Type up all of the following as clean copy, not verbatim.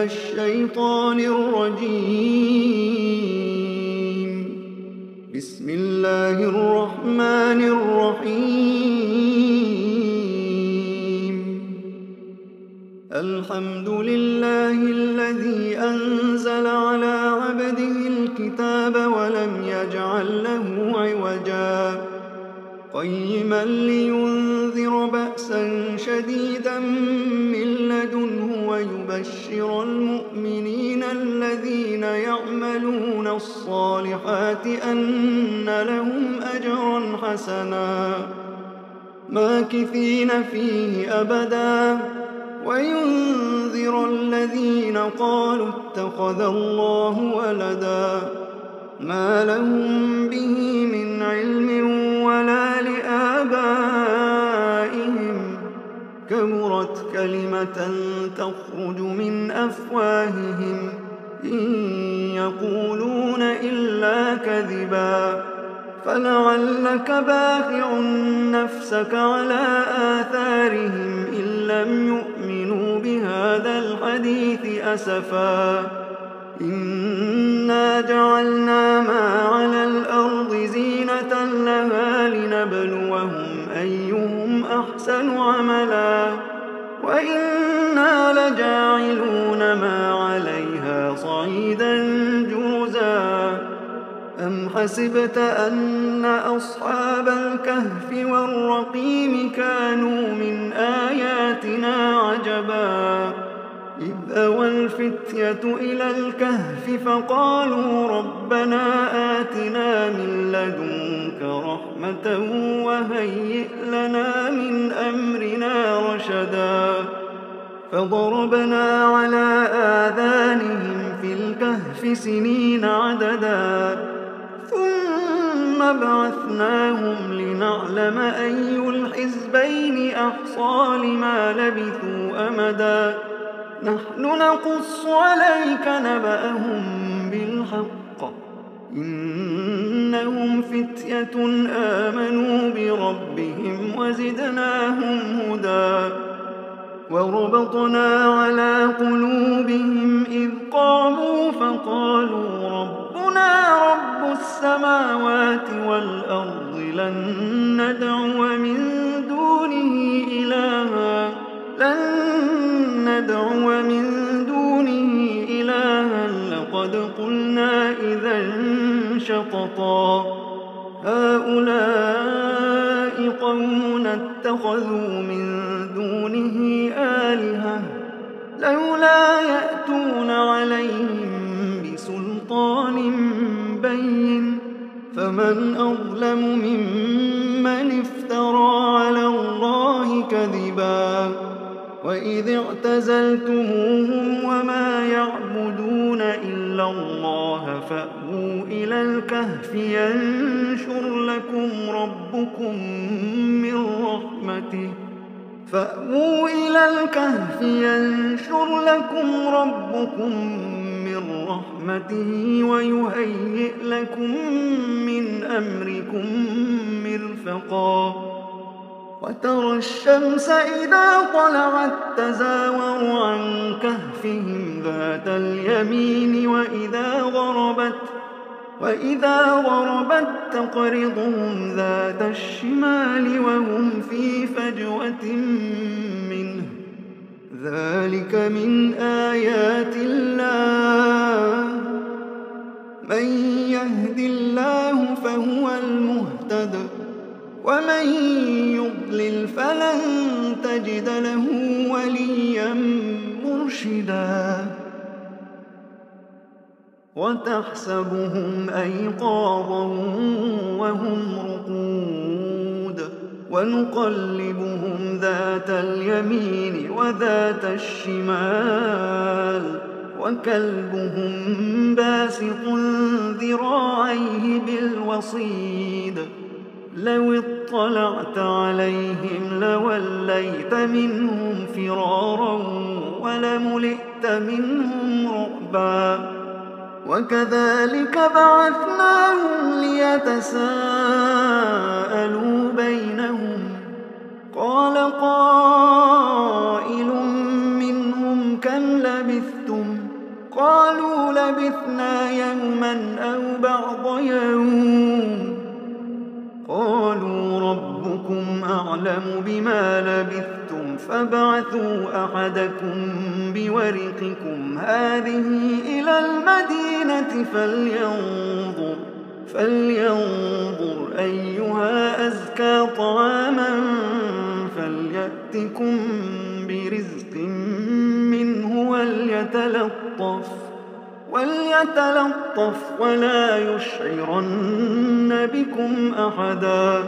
الشيطان الرجيم. بسم الله الرحمن الرحيم. الحمد لله الذي أنزل على عبده الكتاب ولم يجعل له عوجا قيما لينذر بأسا شديدا من لدنه ويبشر المؤمنين الذين يعملون الصالحات أن لهم أجرا حسنا ماكثين فيه أبدا وينذر الذين قالوا اتخذ الله ولدا ما لهم به من علم ولا لآبائهم كبرت كلمة تخرج من أفواههم إن يقولون إلا كذبا فلعلك باخع نفسك على آثارهم إن لم يؤمنوا بهذا الحديث أسفا إنا جعلنا ما على الأرض زينة لها لنبلوهم أيهم أحسن عملا وإنا لجاعلون ما عليها صعيدا جرزا أم حسبت أن أصحاب الكهف والرقيم كانوا من آياتنا عجبا إذ أوى الفتية إلى الكهف فقالوا ربنا آتنا من لدنك رحمة وهيئ لنا من أمرنا رشدا فضربنا على آذانهم في الكهف سنين عددا ثم بعثناهم لنعلم أي الحزبين أحصى لما لبثوا أمدا نحن نقص عليك نبأهم بالحق إنهم فتية آمنوا بربهم وزدناهم هدى وربطنا على قلوبهم إذ قاموا فقالوا ربنا رب السماوات والأرض لن ندعو من دونه إلها لقد قلنا إذا شططا هؤلاء قوم اتخذوا من دونه آلهة لولا يأتون عليهم بسلطان بين فمن أظلم ممن افترى على الله كذبا وإذ اعتزلتموهم وما يعبدون إلا الله فأووا إلى الكهف ينشر لكم ربكم من رحمته ويهيئ لكم من أمركم مرفقا وترى الشمس إذا طلعت تزاور عن كهفهم ذات اليمين وإذا غربت تقرضهم ذات الشمال وهم في فجوة منه ذلك من آيات الله من يهد الله فهو المهتد ومن يضلل فلن تجد له وليا مرشدا وتحسبهم أيقاظا وهم رقود ونقلبهم ذات اليمين وذات الشمال وكلبهم باسط ذراعيه بالوصيد لو اطلعت عليهم لوليت منهم فرارا ولملئت منهم رعبا وكذلك بعثناهم ليتساءلوا بينهم قال قائل منهم كم لبثتم؟ قالوا لبثنا يوما أو بعض يوم. قالوا ربكم أعلم بما لبثتم فابعثوا أحدكم بورقكم هذه إلى المدينة فلينظر أيها أزكى طعاما فليأتكم برزق منه وليتلطف ولا يشعرن بكم أحدا.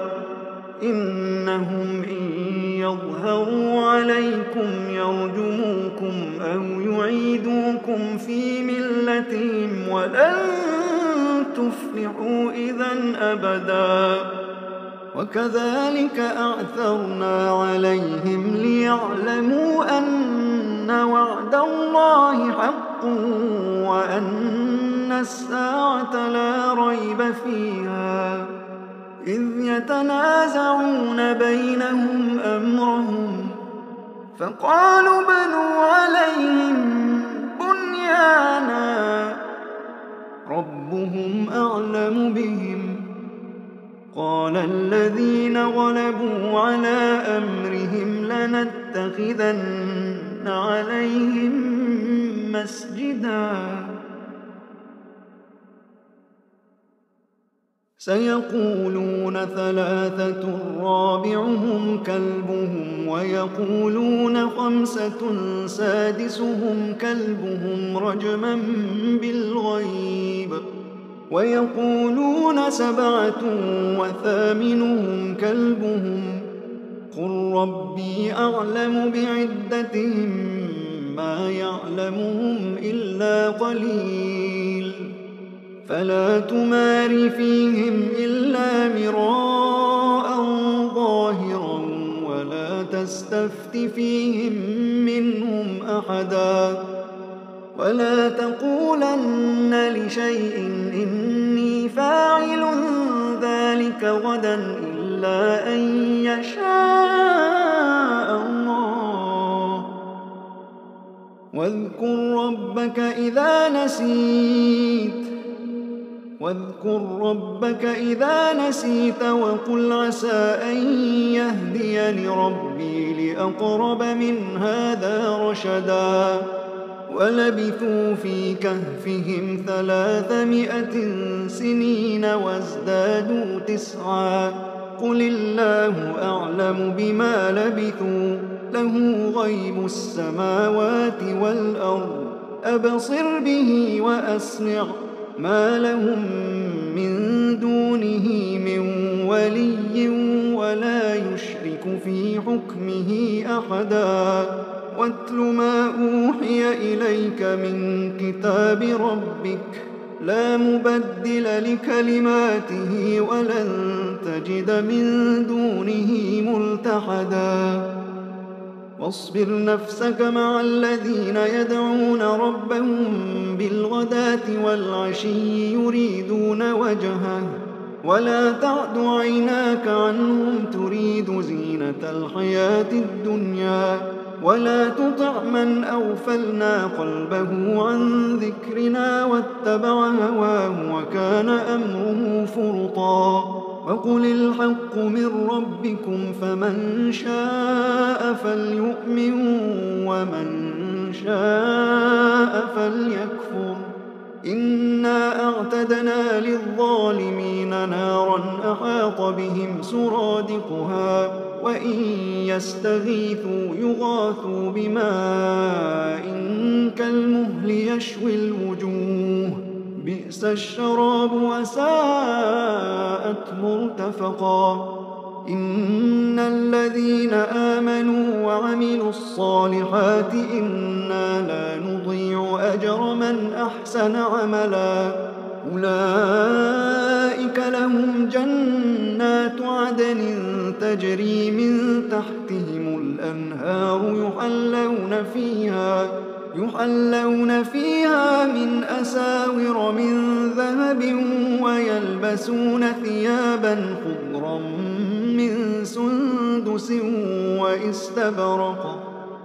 إنهم إن يظهروا عليكم يرجموكم أو يعيدوكم في ملتهم ولن تفلحوا إذن أبدا. وكذلك أعثرنا عليهم ليعلموا أن وعد الله حق وأن الساعة لا ريب فيها إذ يتنازعون بينهم أمرهم فقالوا بنوا عليهم بنيانا ربهم أعلم بهم. قال الذين غلبوا على أمرهم لنتخذن عليهم مسجدا. سيقولون ثلاثة رابعهم كلبهم ويقولون خمسة سادسهم كلبهم رجما بالغيب ويقولون سبعة وثامنهم كلبهم قل ربي أعلم بعدتهم ما يعلمهم إلا قليل فلا تمار فيهم إلا مراء ظاهرا ولا تستفت فيهم منهم أحدا ولا تقولن لشيء إني فاعل ذلك غدا إلا أن يشاء الله. واذكر ربك إذا نسيت وقل عسى أن يهديني ربي لأقرب من هذا رشدا. ولبثوا في كهفهم 300 سنين وازدادوا 9 قل الله أعلم بما لبثوا له غيب السماوات والأرض أبصر به وأسمع ما لهم من دونه من ولي ولا يشرك في حكمه أحدا. واتل ما أوحي إليك من كتاب ربك لا مبدل لكلماته ولن تجد من دونه ملتحدا. واصبر نفسك مع الذين يدعون ربهم بالغداة والعشي يريدون وجهه ولا تعد عيناك عنهم تريد زينة الحياة الدنيا ولا تطع من أغفلنا قلبه عن ذكرنا واتبع هواه وكان أمره فرطا. وقل الحق من ربكم فمن شاء فليؤمن ومن شاء فليكفر. إنا أعتدنا للظالمين نارا أحاط بهم سرادقها وإن يستغيثوا يغاثوا بماء كالمهل يشوي الوجوه بئس الشراب وساءت مرتفقا. إن الذين آمنوا وعملوا الصالحات إنا لا نضيع أجر من أحسن عملا أولئك لهم جنات عدن تجري من تحتهم الأنهار يحلون فيها من أساور من ذهب ويلبسون ثيابا خضرا من سندس واستبرق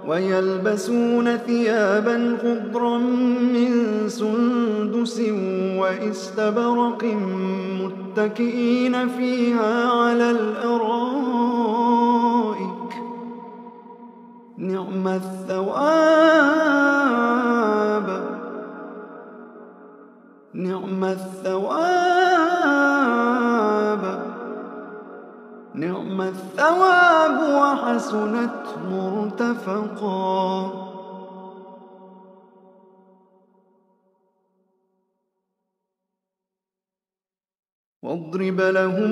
ويلبسون ثيابا خضرا من سندس وإستبرق متكئين فيها على الأرائك نعم الثواب وحسنت مرتفقا. واضرب لهم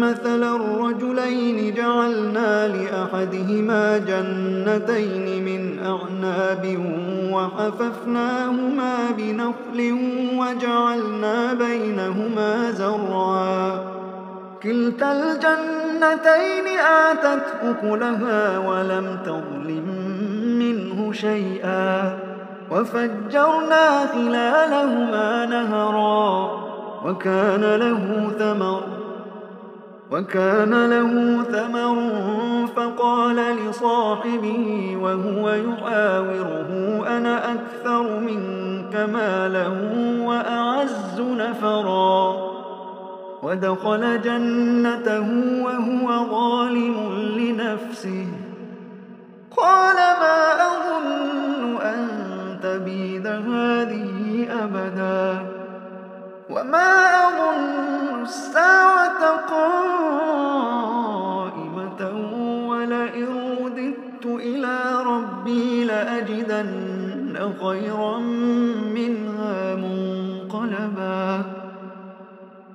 مثلا الرجلين جعلنا لأحدهما جنتين من أعناب وحففناهما بنخل وجعلنا بينهما زرعا كلتا الجنتين آتت أكلها ولم تظلم منه شيئا وفجرنا خلالهما نهرا وكان له ثمر فقال لصاحبه وهو يحاوره أنا أكثر منك مالا وأعز نفرا ودخل جنته وهو ظالم لنفسه قال ما أظن أن تبيد هذه أبدا وما أظن الساعة قائمة ولئن رددت إلى ربي لأجدن خيرا منها منقلبا.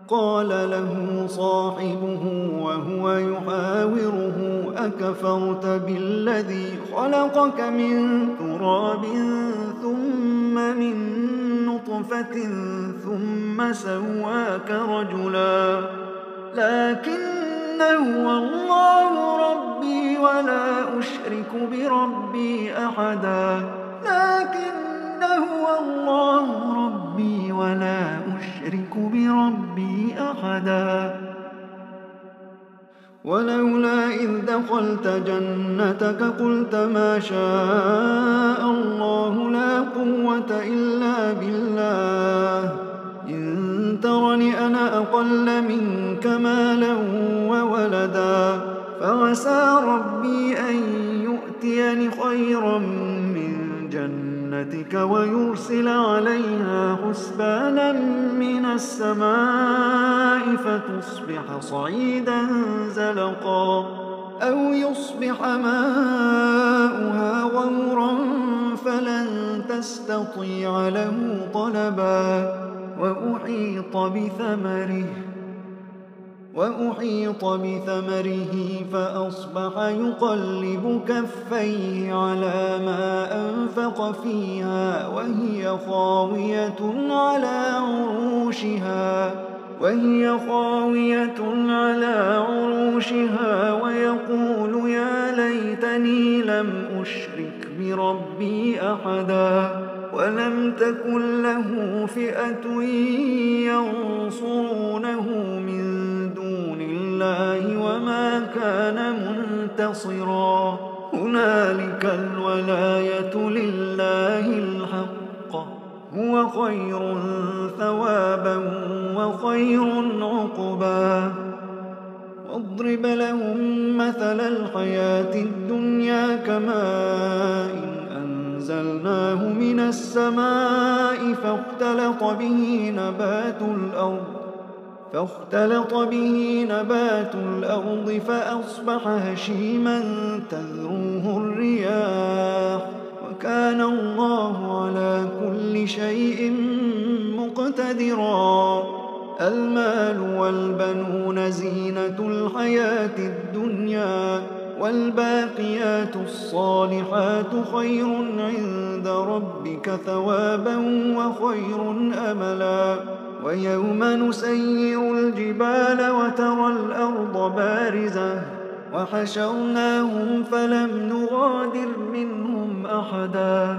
قال له صاحبه وهو يحاوره أكفرت بالذي خلقك من تراب ثم من نطفة ثم سواك رجلا لكن هو الله ربي ولا أشرك بربي أحدا ولولا إذ دخلت جنتك قلت ما شاء الله لا قوة إلا بالله إن ترني أنا أقل منك مالا وولدا فعسى ربي أن يؤتيني خيرا من جنتك ويرسل عليها حسبانا من السماء فتصبح صعيدا زلقا أو يصبح ماؤها غورا فلن تستطيع له طلبا وأحيط بثمره فأصبح يقلب كفيه على ما أنفق فيها وهي خاوية على عروشها ويقول يا ليتني لم أشرك بربي أحدا ولم تكن له فئة ينصرونه من دون الله وما كان منتصرا هنالك الولاية لله الحق هو خير ثوابا وخير عقبا. واضرب لهم مثل الحياة الدنيا كماء أنزلناه من السماء فاختلط به نبات الأرض فأصبح هشيما تذروه الرياح وكان الله على كل شيء مقتدرا. المال والبنون زينة الحياة الدنيا والباقيات الصالحات خير عند ربك ثوابا وخير أملا. ويوم نسير الجبال وترى الأرض بارزة وحشرناهم فلم نغادر منهم أحدا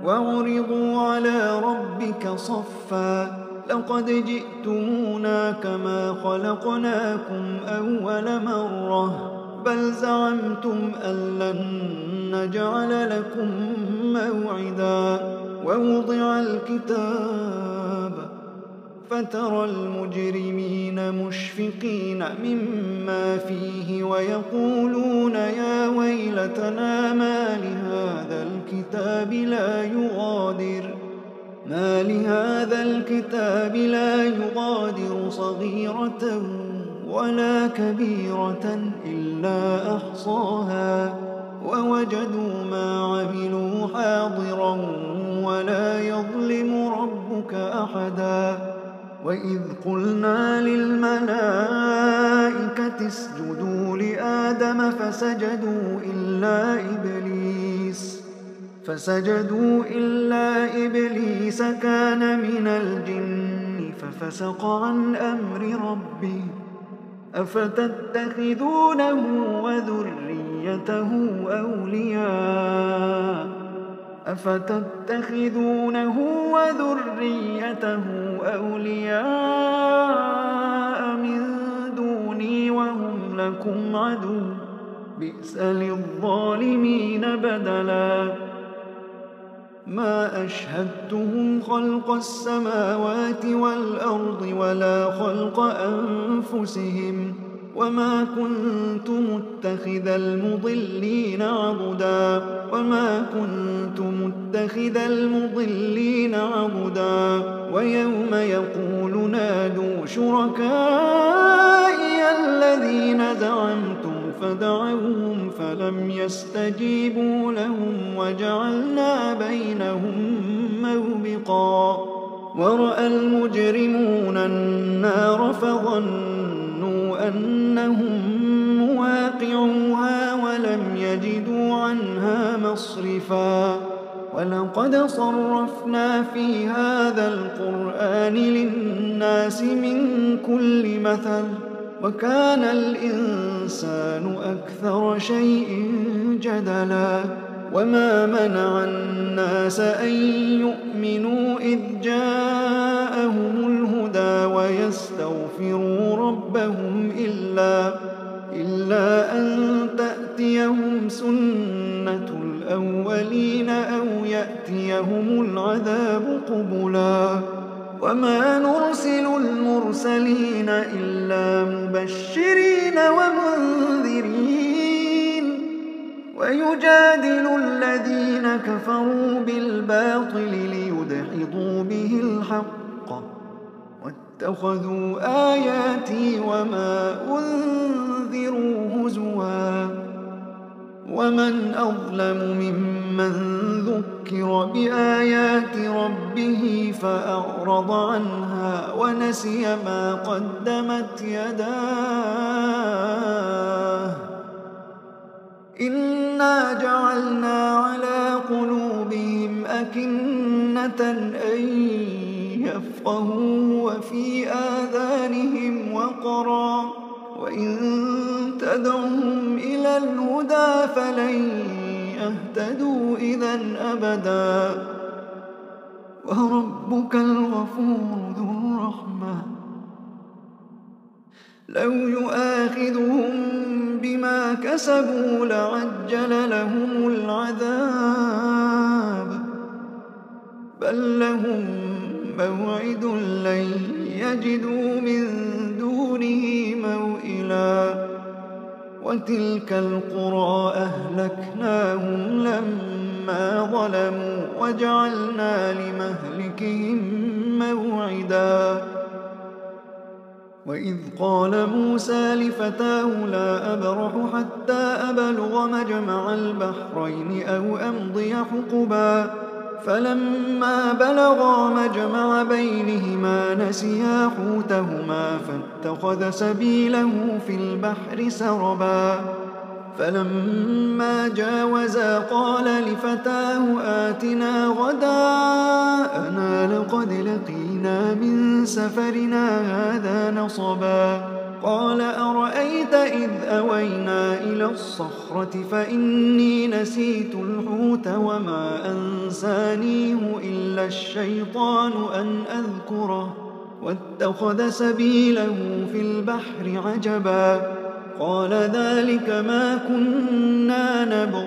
وعرضوا على ربك صفا لقد جئتمونا كما خلقناكم أول مرة بل زعمتم أن لن نجعل لكم موعدا ووضع الكتاب فترى المجرمين مشفقين مما فيه ويقولون يا ويلتنا ما لهذا الكتاب لا يغادر صغيرة ولا كبيرة إلا أحصاها ووجدوا ما عملوا حاضرا ولا يظلم ربك أحدا وإذ قلنا للملائكة اسجدوا لآدم فسجدوا إلا إبليس كان من الجن ففسق عن أمر ربه أفتتخذونه وذريته أولياء من دوني وهم لكم عدو بئس للظالمين بدلا ما أشهدتهم خلق السماوات والأرض ولا خلق أنفسهم وما كنت متخذ المضلين عضدا ويوم يقول نادوا شركائي الذين زعمتم فدعوهم فلم يستجيبوا لهم وجعلنا بينهم موبقا ورأى المجرمون النار فظنوا أنهم مواقعوها ولم يجدوا عنها مصرفا ولقد صرفنا في هذا القرآن للناس من كل مثل وكان الإنسان أكثر شيء جدلا وما منع الناس أن يؤمنوا إذ جاءهم الهدى ويستغفروا ربهم إلا أن تأتيهم سنة الأولين أو يأتيهم العذاب قبلا وما نرسل المرسلين إلا مبشرين ومنذرين ويجادل الذين كفروا بالباطل ليدحضوا به الحق واتخذوا آياتي وما أنذروا هزوا ومن أظلم ممن ذكر بآيات ربه فأعرض عنها ونسي ما قدمت يداه إنا جعلنا على قلوبهم أكنة أن يفقهوا وفي آذانهم وقرا وإن تدعهم إلى الهدى فلن يهتدوا إذا أبدا وربك الغفور ذو الرحمة لو يؤاخذهم بما كسبوا لعجل لهم العذاب بل لهم موعد لن يجدوا من دونه موئلا وتلك القرى أهلكناهم لما ظلموا وجعلنا لمهلكهم موعدا وإذ قال موسى لفتاه لا أبرح حتى أبلغ مجمع البحرين أو أمضي حقبا فلما بلغا مجمع بينهما نسيا حوتهما فاتخذ سبيله في البحر سربا فلما جاوزا قال لفتاه آتنا غداءنا لقد لقينا من سفرنا هذا نصبا قال أرأيت إذ أوينا إلى الصخرة فإني نسيت الحوت وما أنسانيه إلا الشيطان أن أذكره واتخذ سبيله في البحر عجبا قال ذلك ما كنا نبغ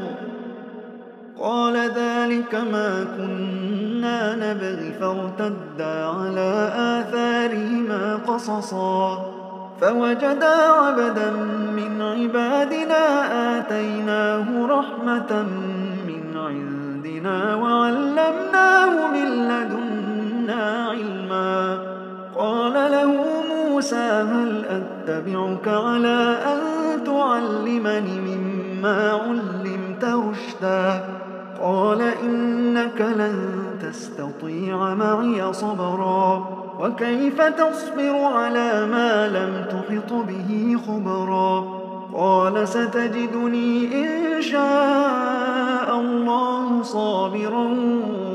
قال ذلك ما كنا نبغي فارتدا على آثارهما قصصا فوجدا عبدا من عبادنا آتيناه رحمة من عندنا وعلمناه من لدنا علما قال له موسى هل أتبعك على أن تعلمني مما علمت رشدا قال إنك لن تستطيع معي صبرا وكيف تصبر على ما لم تحط به خبرا قال ستجدني إن شاء الله صابرا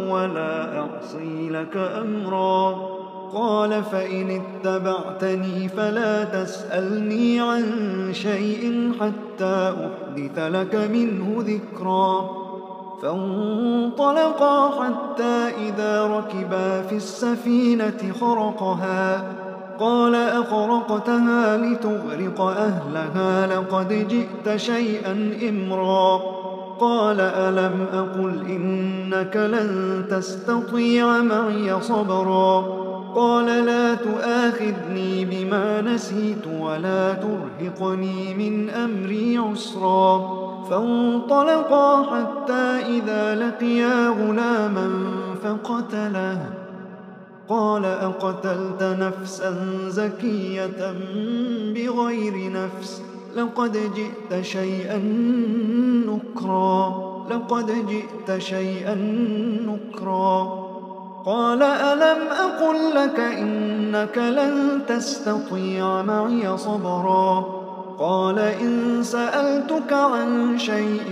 ولا أعصي لك أمرا قال فإن اتبعتني فلا تسألني عن شيء حتى أحدث لك منه ذكرا فانطلقا حتى إذا ركبا في السفينة خرقها قال أخرقتها لتغرق أهلها لقد جئت شيئا إمرا قال ألم أقل إنك لن تستطيع معي صبرا قال لا تؤاخذني بما نسيت ولا ترهقني من أمري عسرا فانطلقا حتى إذا لقيا غلاما فقتله قال أقتلت نفسا زكية بغير نفس لقد جئت شيئا نكرا قال ألم أقل لك إنك لن تستطيع معي صبرا قال إن سألتك عن شيء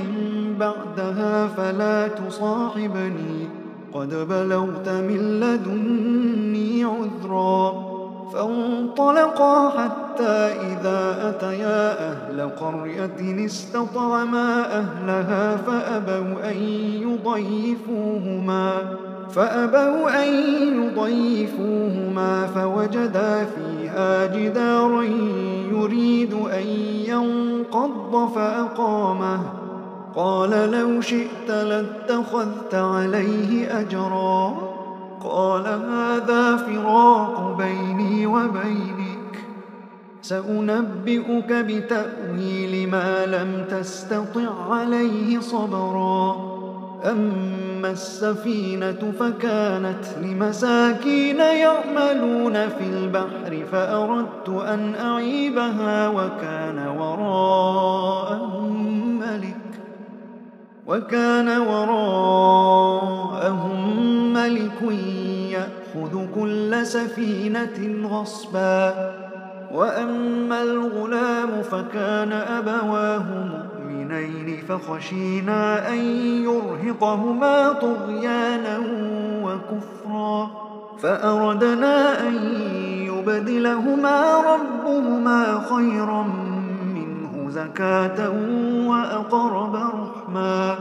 بعدها فلا تصاحبني قد بلغت من لدني عذرا فانطلقا حتى إذا أتيا أهل قرية استطعما أهلها فأبوا أن يضيفوهما فوجدا فيها جدارا يريد أن ينقض فأقامه قال لو شئت لاتخذت عليه أجرا قال هذا فراق بيني وبينك سأنبئك بتأويل ما لم تستطع عليه صبرا أما السفينة فكانت لمساكين يعملون في البحر فأردت أن أعيبها وكان وراءهم ملك يأخذ كل سفينة غصبا وأما الغلام فكان أبواه مؤمنين فخشينا أن يرهقهما طغيانا وكفرا فأردنا أن يبدلهما ربهما خيرا منه زكاة وأقرب رحما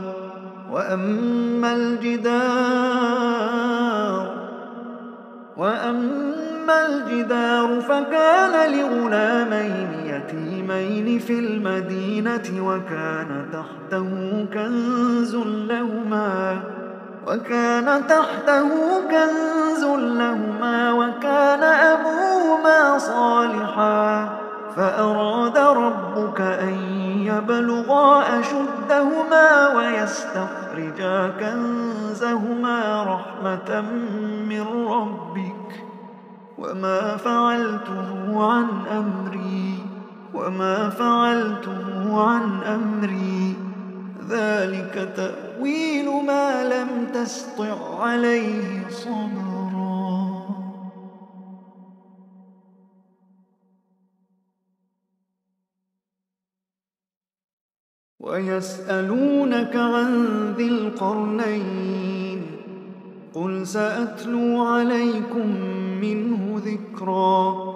وأما الجدار فكان لغلامين يتيمين في المدينة وكان تحته كنز لهما وكان أبوهما صالحا فأراد ربك أن يبلغا أشدهما ويستخرجا كنزهما رحمة من ربك وما فعلته عن أمري ذلك تأويل ما لم تسطع عليه صبرا ويسألونك عن ذي القرنين قل سأتلو عليكم منه ذكرا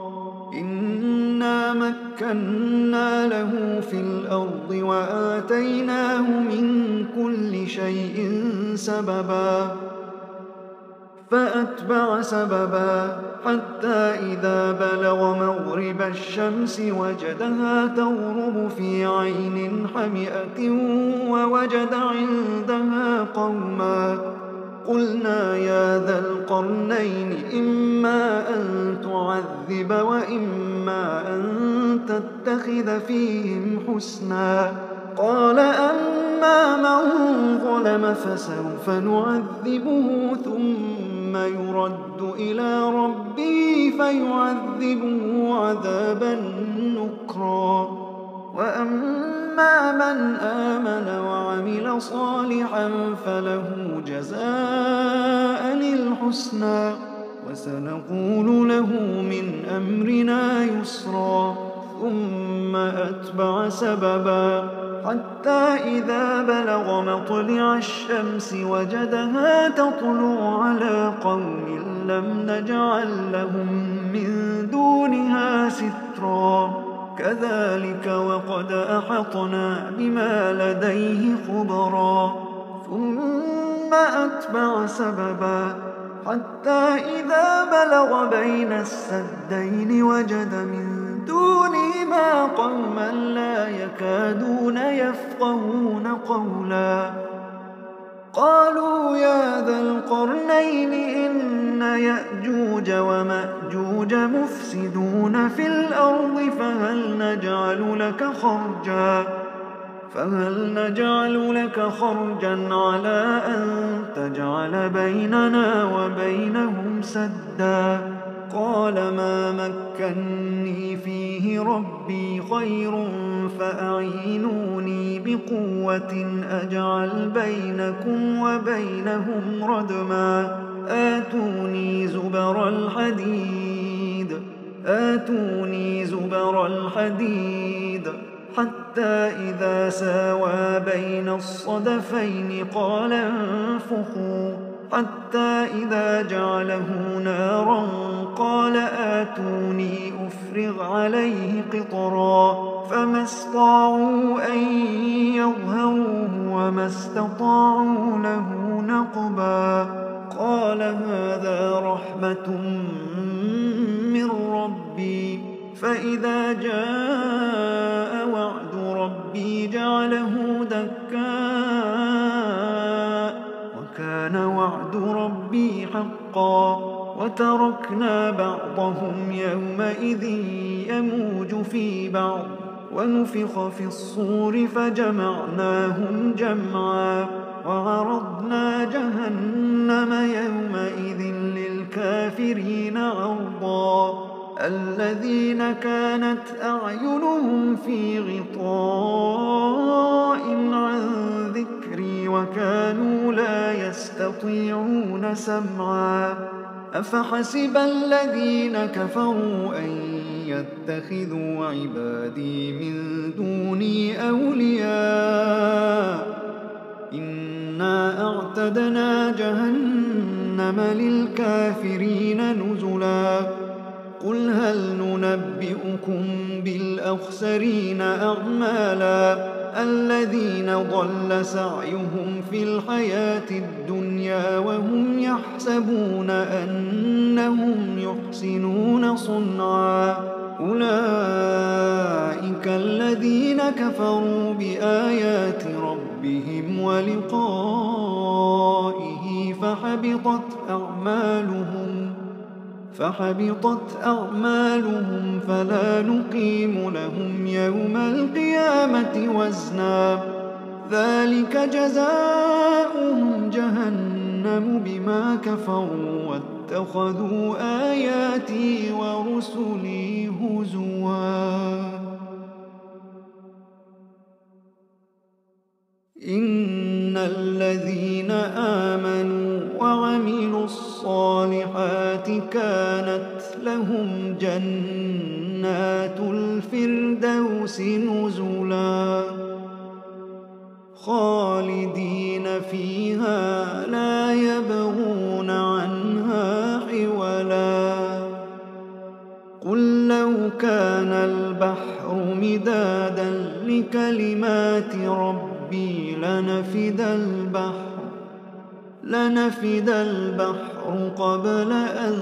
إنا مكنا له في الأرض وآتيناه من كل شيء سببا فأتبع سببا حتى إذا بلغ مغرب الشمس وجدها تغرب في عين حمئة ووجد عندها قوما. قلنا يا ذا القرنين إما أن تعذب وإما أن تتخذ فيهم حسنا. قال أما من ظلم فسوف نعذبه ثم يرد إلى ربه فيعذبه عذابا نكرا. وأما من آمن وعمل صالحا فله جزاء الحسنى وسنقول له من أمرنا يسرا. ثم أتبع سببا حتى إذا بلغ مطلع الشمس وجدها تطلع على قوم لم نجعل لهم من دونها سترا. كذلك وقد أحطنا بما لديه خبرا. ثم أتبع سببا حتى إذا بلغ بين السدين وجد من دونهما قوما لا يكادون يفقهون قولا. قالوا يا ذا القرنين إن يأجوج ومأجوج مفسدون في الأرض فهل نجعل لك خرجا على أن تجعل بيننا وبينهم سدا. قال ما مكني فيه ربي خير فأعينوني بقوة أجعل بينكم وبينهم ردما. آتوني زبر الحديد حتى إذا ساوى بين الصدفين قال انفخوا حتى إذا جعله نارا قال آتوني أفرغ عليه قطرا. فما استطاعوا أن يظهروه وما استطاعوا له نقبا. قال هذا رحمة من ربي فإذا جاء وعد ربي جعله دكاء وكان وعد ربي حقا. وتركنا بعضهم يومئذ يموج في بعض ونفخ في الصور فجمعناهم جمعا. وعرضنا جهنم يومئذ للكافرين عرضا. الذين كانت أعينهم في غطاء عن ذكري وكانوا لا يستطيعون سمعا. أفحسب الذين كفروا أن يتخذوا عبادي من دوني أولياء إنا أعتدنا جهنم للكافرين نزلا. قل هل ننبئكم بالأخسرين أعمالا الذين ضل سعيهم في الحياة الدنيا وهم يحسبون أنهم يحسنون صنعا. أولئك الذين كفروا بآيات ربهم ولقائه فحبطت أعمالهم فلا نقيم لهم يوم القيامة وزنا. ذلك جزاؤهم جهنم بما كفروا واتخذوا آياتي ورسلي هزوا. إن الذين آمنوا وعملوا الصالحات كانت لهم جنات الفردوس نزلا خالدين فيها لا يبغون عنها حولا. قل لو كان البحر مدادا لكلمات ربي لنفد البحر البحر قبل أن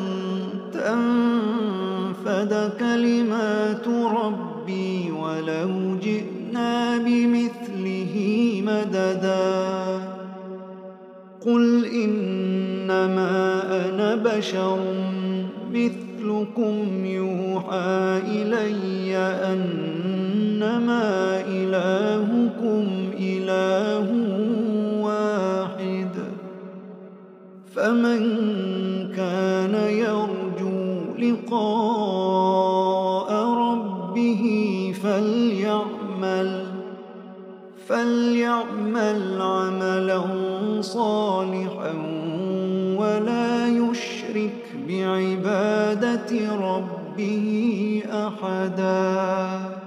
تنفد كلمات ربي ولو جئنا بمثله مددا قل إنما أنا بشر مثلكم يوحى إلي أنما إلهكم إله واحد فمن كان يرجو لقاء ربه فليعمل عملا صالحا ولا يشرك بعبادة ربه أحدا.